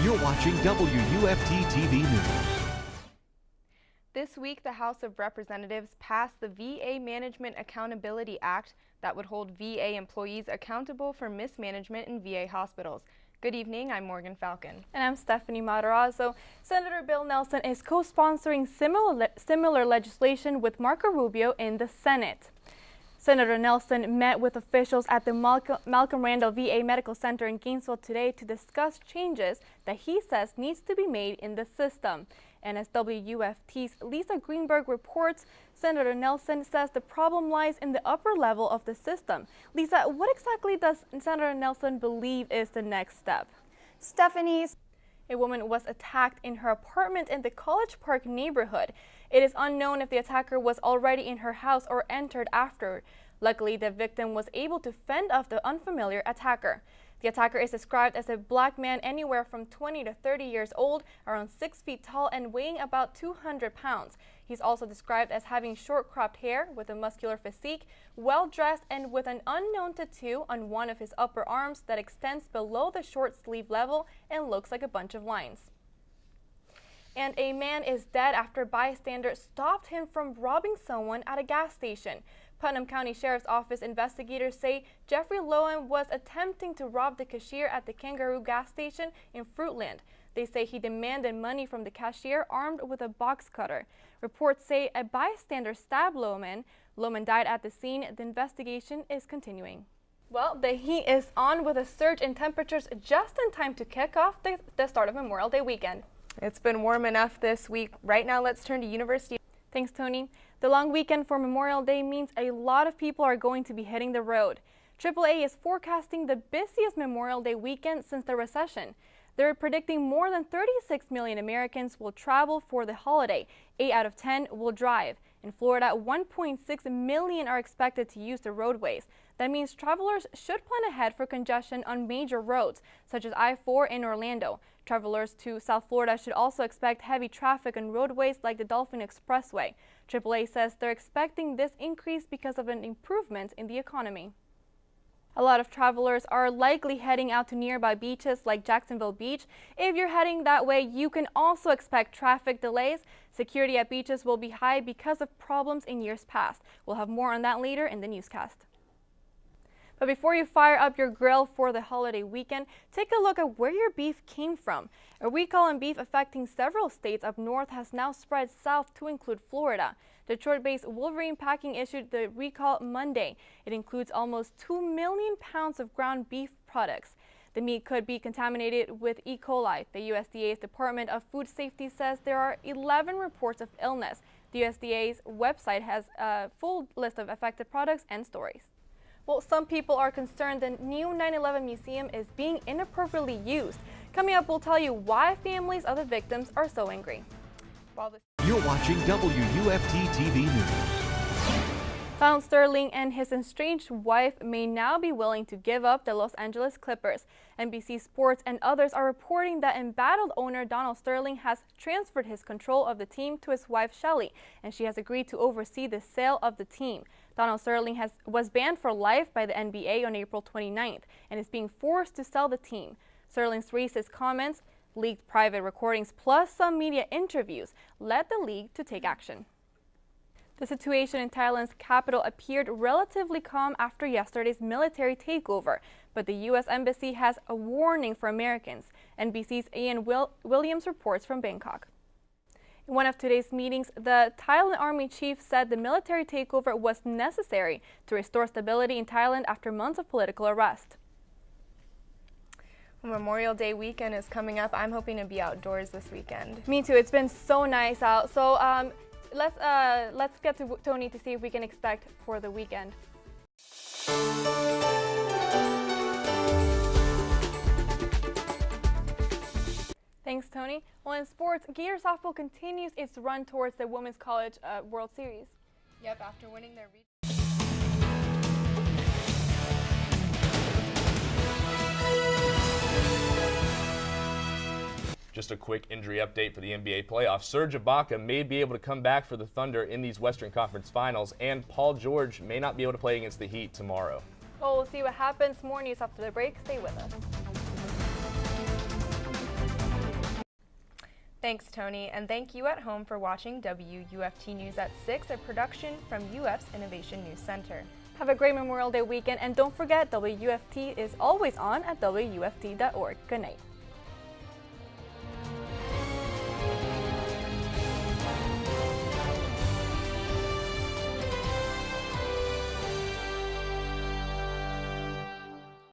You're watching WUFT TV News. This week, the House of Representatives passed the VA Management Accountability Act that would hold VA employees accountable for mismanagement in VA hospitals. Good evening, I'm Morgan Falcon. And I'm Stephanie Matarazzo. Senator Bill Nelson is co-sponsoring similar legislation with Marco Rubio in the Senate. Senator Nelson met with officials at the Malcolm Randall VA Medical Center in Gainesville today to discuss changes that he says needs to be made in the system. And as WUFT's Lisa Greenberg reports, Senator Nelson says the problem lies in the upper level of the system. Lisa, what exactly does Senator Nelson believe is the next step? Stephanie, a woman was attacked in her apartment in the College Park neighborhood. It is unknown if the attacker was already in her house or entered after. Luckily, the victim was able to fend off the unfamiliar attacker. The attacker is described as a black man anywhere from 20 to 30 years old, around 6 feet tall and weighing about 200 pounds. He's also described as having short cropped hair with a muscular physique, well-dressed and with an unknown tattoo on one of his upper arms that extends below the short sleeve level and looks like a bunch of lines. And a man is dead after bystanders stopped him from robbing someone at a gas station. Putnam County Sheriff's Office investigators say Jeffrey Lowen was attempting to rob the cashier at the Kangaroo gas station in Fruitland. They say he demanded money from the cashier armed with a box cutter. Reports say a bystander stabbed Lowen. Lowen died at the scene. The investigation is continuing. Well, the heat is on with a surge in temperatures just in time to kick off the start of Memorial Day weekend. It's been warm enough this week. Right now, let's turn to University. Thanks, Tony. The long weekend for Memorial Day means a lot of people are going to be hitting the road. AAA is forecasting the busiest Memorial Day weekend since the recession. They're predicting more than 36 million Americans will travel for the holiday. 8 out of 10 will drive. In Florida, 1.6 million are expected to use the roadways. That means travelers should plan ahead for congestion on major roads, such as I-4 in Orlando. Travelers to South Florida should also expect heavy traffic on roadways like the Dolphin Expressway. AAA says they're expecting this increase because of an improvement in the economy. A lot of travelers are likely heading out to nearby beaches like Jacksonville Beach. If you're heading that way, you can also expect traffic delays. Security at beaches will be high because of problems in years past. We'll have more on that later in the newscast. But before you fire up your grill for the holiday weekend, take a look at where your beef came from. A recall on beef affecting several states up north has now spread south to include Florida. Detroit-based Wolverine Packing issued the recall Monday. It includes almost 2 million pounds of ground beef products. The meat could be contaminated with E. coli. The USDA's Department of Food Safety says there are 11 reports of illness. The USDA's website has a full list of affected products and stories. Well, some people are concerned the new 9/11 museum is being inappropriately used. Coming up, we'll tell you why families of the victims are so angry. You're watching WUFT TV News. Donald Sterling and his estranged wife may now be willing to give up the Los Angeles Clippers. NBC Sports and others are reporting that embattled owner Donald Sterling has transferred his control of the team to his wife Shelley, and she has agreed to oversee the sale of the team. Donald Sterling was banned for life by the NBA on April 29th and is being forced to sell the team. Sterling's racist comments, leaked private recordings, plus some media interviews led the league to take action. The situation in Thailand's capital appeared relatively calm after yesterday's military takeover, but the U.S. Embassy has a warning for Americans. NBC's Ian Williams reports from Bangkok. In one of today's meetings, the Thailand Army chief said the military takeover was necessary to restore stability in Thailand after months of political unrest. Memorial Day weekend is coming up. I'm hoping to be outdoors this weekend. Me too. It's been so nice out. So let's get to Tony to see if we can expect for the weekend. Thanks, Tony. Well, in sports, Gator softball continues its run towards the Women's College World Series. Yep, after winning their Just a quick injury update for the NBA playoffs. Serge Ibaka may be able to come back for the Thunder in these Western Conference Finals, and Paul George may not be able to play against the Heat tomorrow. Well, we'll see what happens. More news after the break. Stay with us. Thanks, Tony, and thank you at home for watching WUFT News at 6, a production from UF's Innovation News Center. Have a great Memorial Day weekend, and don't forget WUFT is always on at WUFT.org. Good night.